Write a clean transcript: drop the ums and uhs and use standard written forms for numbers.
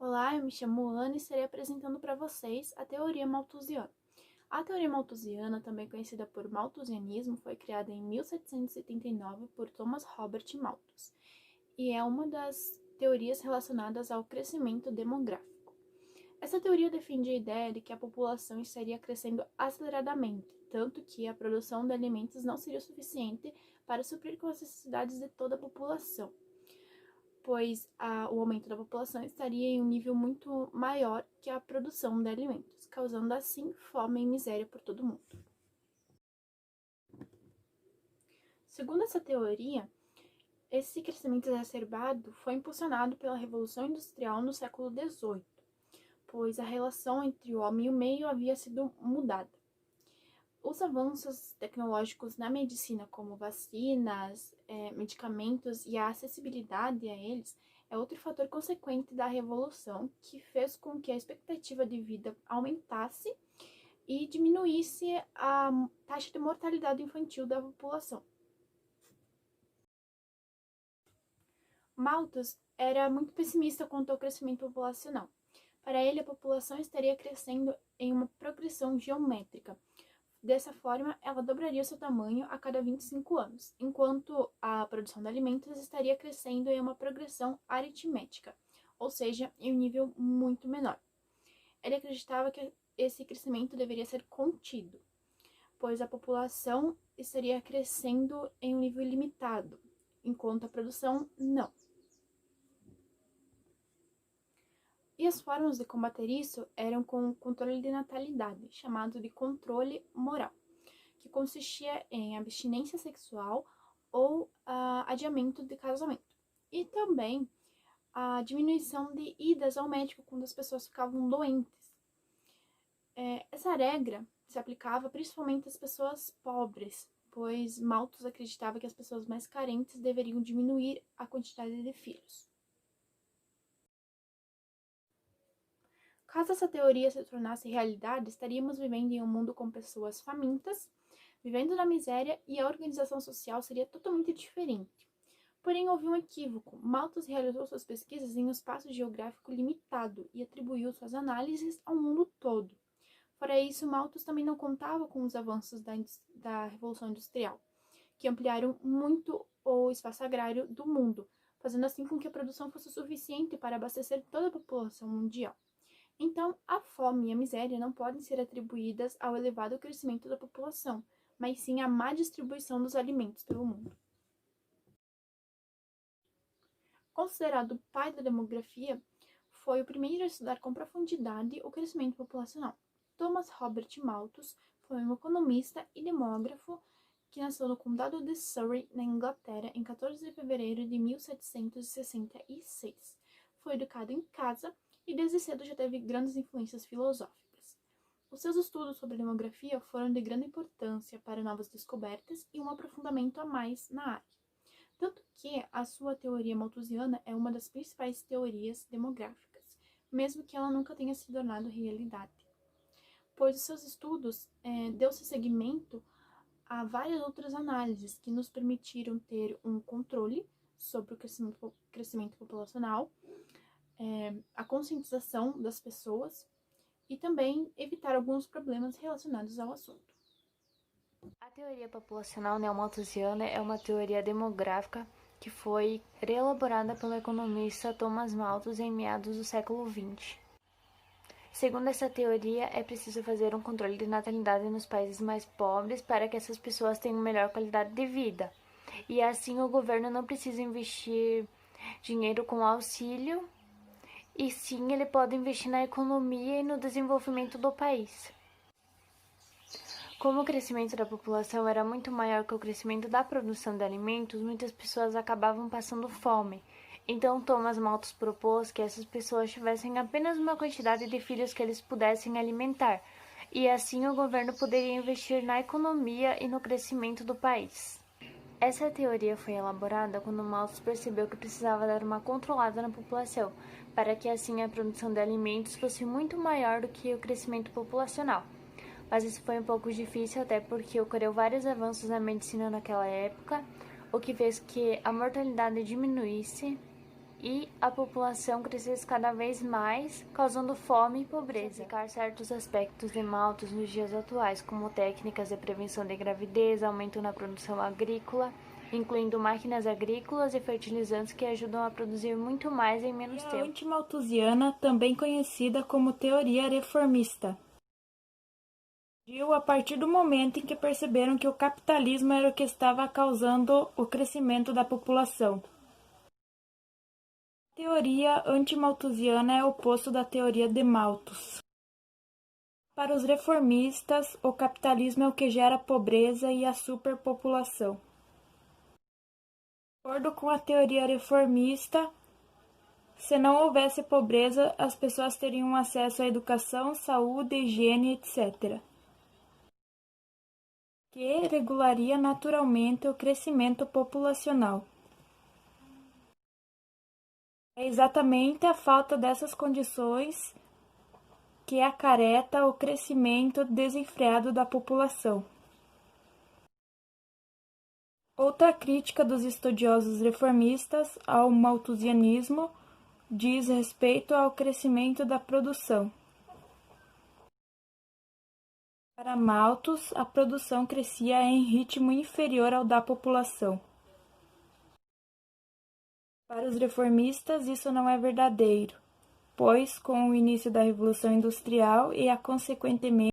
Olá, eu me chamo Ana e estarei apresentando para vocês a teoria malthusiana. A teoria malthusiana, também conhecida por malthusianismo, foi criada em 1779 por Thomas Robert Malthus e é uma das teorias relacionadas ao crescimento demográfico. Essa teoria defende a ideia de que a população estaria crescendo aceleradamente, tanto que a produção de alimentos não seria suficiente para suprir com as necessidades de toda a população, pois o aumento da população estaria em um nível muito maior que a produção de alimentos, causando assim fome e miséria por todo mundo. Segundo essa teoria, esse crescimento exacerbado foi impulsionado pela Revolução Industrial no século XVIII, pois a relação entre o homem e o meio havia sido mudada. Os avanços tecnológicos na medicina, como vacinas, medicamentos e a acessibilidade a eles, é outro fator consequente da revolução que fez com que a expectativa de vida aumentasse e diminuísse a taxa de mortalidade infantil da população. Malthus era muito pessimista quanto ao crescimento populacional. Para ele, a população estaria crescendo em uma progressão geométrica. Dessa forma, ela dobraria seu tamanho a cada 25 anos, enquanto a produção de alimentos estaria crescendo em uma progressão aritmética, ou seja, em um nível muito menor. Ele acreditava que esse crescimento deveria ser contido, pois a população estaria crescendo em um nível limitado, enquanto a produção não. E as formas de combater isso eram com o controle de natalidade, chamado de controle moral, que consistia em abstinência sexual ou adiamento de casamento. E também a diminuição de idas ao médico quando as pessoas ficavam doentes. Essa regra se aplicava principalmente às pessoas pobres, pois Malthus acreditava que as pessoas mais carentes deveriam diminuir a quantidade de filhos. Caso essa teoria se tornasse realidade, estaríamos vivendo em um mundo com pessoas famintas, vivendo na miséria, e a organização social seria totalmente diferente. Porém, houve um equívoco. Malthus realizou suas pesquisas em um espaço geográfico limitado e atribuiu suas análises ao mundo todo. Fora isso, Malthus também não contava com os avanços da Revolução Industrial, que ampliaram muito o espaço agrário do mundo, fazendo assim com que a produção fosse suficiente para abastecer toda a população mundial. Então, a fome e a miséria não podem ser atribuídas ao elevado crescimento da população, mas sim à má distribuição dos alimentos pelo mundo. Considerado o pai da demografia, foi o primeiro a estudar com profundidade o crescimento populacional. Thomas Robert Malthus foi um economista e demógrafo que nasceu no condado de Surrey, na Inglaterra, em 14 de fevereiro de 1766. Foi educado em casa e desde cedo já teve grandes influências filosóficas. Os seus estudos sobre demografia foram de grande importância para novas descobertas e um aprofundamento a mais na área. Tanto que a sua teoria malthusiana é uma das principais teorias demográficas, mesmo que ela nunca tenha se tornado realidade. Pois os seus estudos deu-se seguimento a várias outras análises que nos permitiram ter um controle sobre o crescimento populacional, a conscientização das pessoas e também evitar alguns problemas relacionados ao assunto. A teoria populacional neomalthusiana é uma teoria demográfica que foi reelaborada pelo economista Thomas Malthus em meados do século XX. Segundo essa teoria, é preciso fazer um controle de natalidade nos países mais pobres para que essas pessoas tenham melhor qualidade de vida. E assim o governo não precisa investir dinheiro com auxílio, e sim ele pode investir na economia e no desenvolvimento do país. Como o crescimento da população era muito maior que o crescimento da produção de alimentos, muitas pessoas acabavam passando fome. Então Thomas Malthus propôs que essas pessoas tivessem apenas uma quantidade de filhos que eles pudessem alimentar, e assim o governo poderia investir na economia e no crescimento do país. Essa teoria foi elaborada quando Malthus percebeu que precisava dar uma controlada na população, para que assim a produção de alimentos fosse muito maior do que o crescimento populacional. Mas isso foi um pouco difícil, até porque ocorreu vários avanços na medicina naquela época, o que fez que a mortalidade diminuísse e a população crescesse cada vez mais, causando fome e pobreza. Aplicar certos aspectos de Malthus nos dias atuais, como técnicas de prevenção de gravidez, aumento na produção agrícola, incluindo máquinas agrícolas e fertilizantes que ajudam a produzir muito mais em menos tempo. A antimalthusiana, também conhecida como teoria reformista, surgiu a partir do momento em que perceberam que o capitalismo era o que estava causando o crescimento da população. A teoria antimalthusiana é o oposto da teoria de Malthus. Para os reformistas, o capitalismo é o que gera a pobreza e a superpopulação. De acordo com a teoria reformista, se não houvesse pobreza, as pessoas teriam acesso à educação, saúde, higiene, etc., que regularia naturalmente o crescimento populacional. É exatamente a falta dessas condições que acarreta o crescimento desenfreado da população. Outra crítica dos estudiosos reformistas ao malthusianismo diz respeito ao crescimento da produção. Para Malthus, a produção crescia em ritmo inferior ao da população. Para os reformistas, isso não é verdadeiro, pois, com o início da Revolução Industrial e a consequentemente